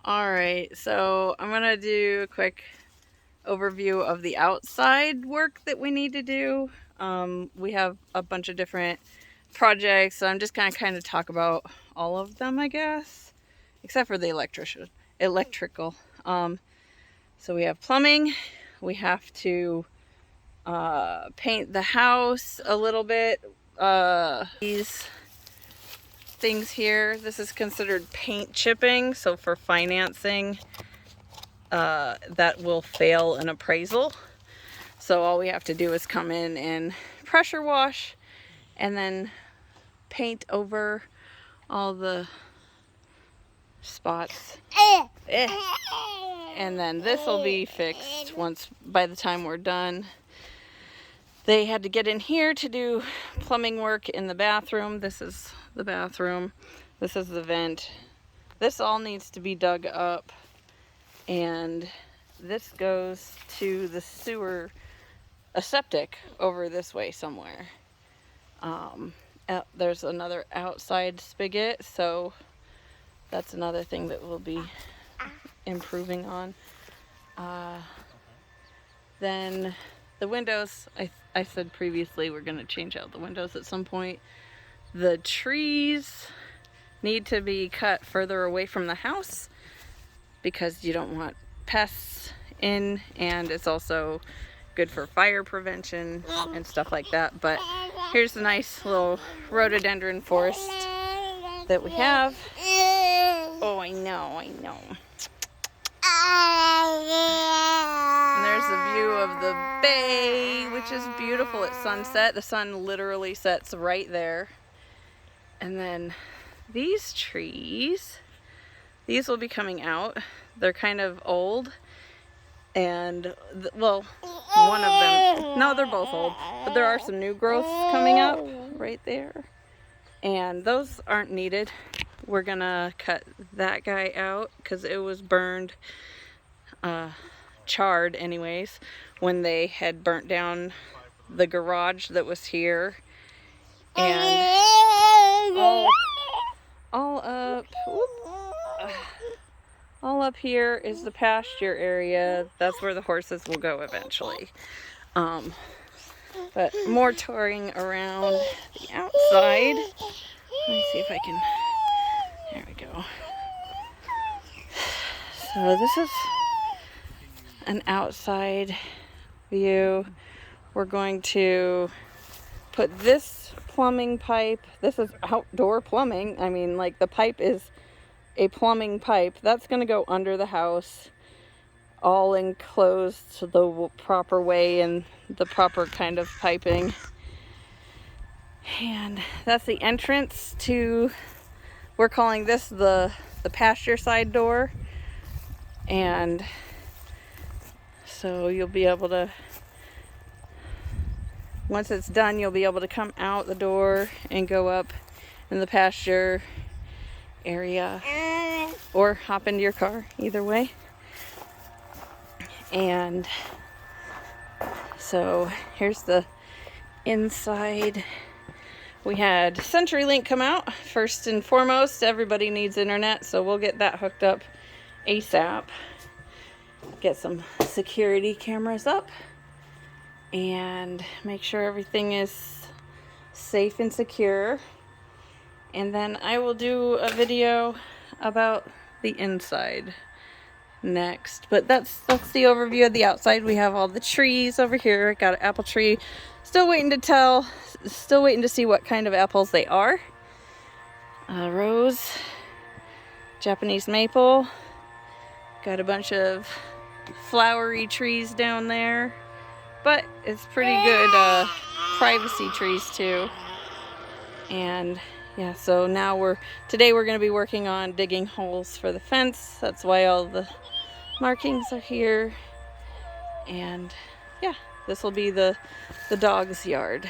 Alright, so I'm going to do a quick overview of the outside work that we need to do. We have a bunch of different projects, so I'm just going to kind of talk about all of them, I guess, except for the electrical. So we have plumbing. We have to paint the house a little bit. These things here, this is considered paint chipping, so for financing that will fail an appraisal. So all we have to do is come in and pressure wash and then paint over all the spots. And then this will be fixed by the time we're done. They had to get in here to do plumbing work in the bathroom. This is the bathroom. This is the vent. This all needs to be dug up. And this goes to the sewer, a septic over this way somewhere. There's another outside spigot, so that's another thing that we'll be improving on. Then the windows, I said previously we're going to change out the windows at some point. The trees need to be cut further away from the house because you don't want pests in, and it's also good for fire prevention and stuff like that. But here's a nice little rhododendron forest that we have. Oh, I know. And there's a view of the bay, which is beautiful at sunset. The sun literally sets right there. And then these trees, these will be coming out. They're kind of old. And, well, one of them, no, they're both old. But there are some new growths coming up right there. And those aren't needed. We're going to cut that guy out because it was burned, charred anyways, when they had burnt down the garage that was here. And all up here is the pasture area. That's where the horses will go eventually. But more touring around the outside. Let me see if I can, there we go. So this is an outside view. We're going to put this plumbing pipe, this is outdoor plumbing. I mean, like, the pipe is a plumbing pipe. That's going to go under the house, all enclosed the proper way and the proper kind of piping. And that's the entrance to, we're calling this the pasture side door. And so you'll be able to, once it's done, you'll be able to come out the door and go up in the pasture area or hop into your car, either way. And so here's the inside. We had CenturyLink come out. First and foremost, everybody needs internet, so we'll get that hooked up ASAP. Get some security cameras up and make sure everything is safe and secure. And then I will do a video about the inside next. But that's the overview of the outside. We have all the trees over here. Got an apple tree. Still waiting to see what kind of apples they are. Rose, Japanese maple. Got a bunch of flowery trees down there. But it's pretty good privacy trees too. And yeah, so now today we're going to be working on digging holes for the fence. That's why all the markings are here. And yeah, this will be the dog's yard.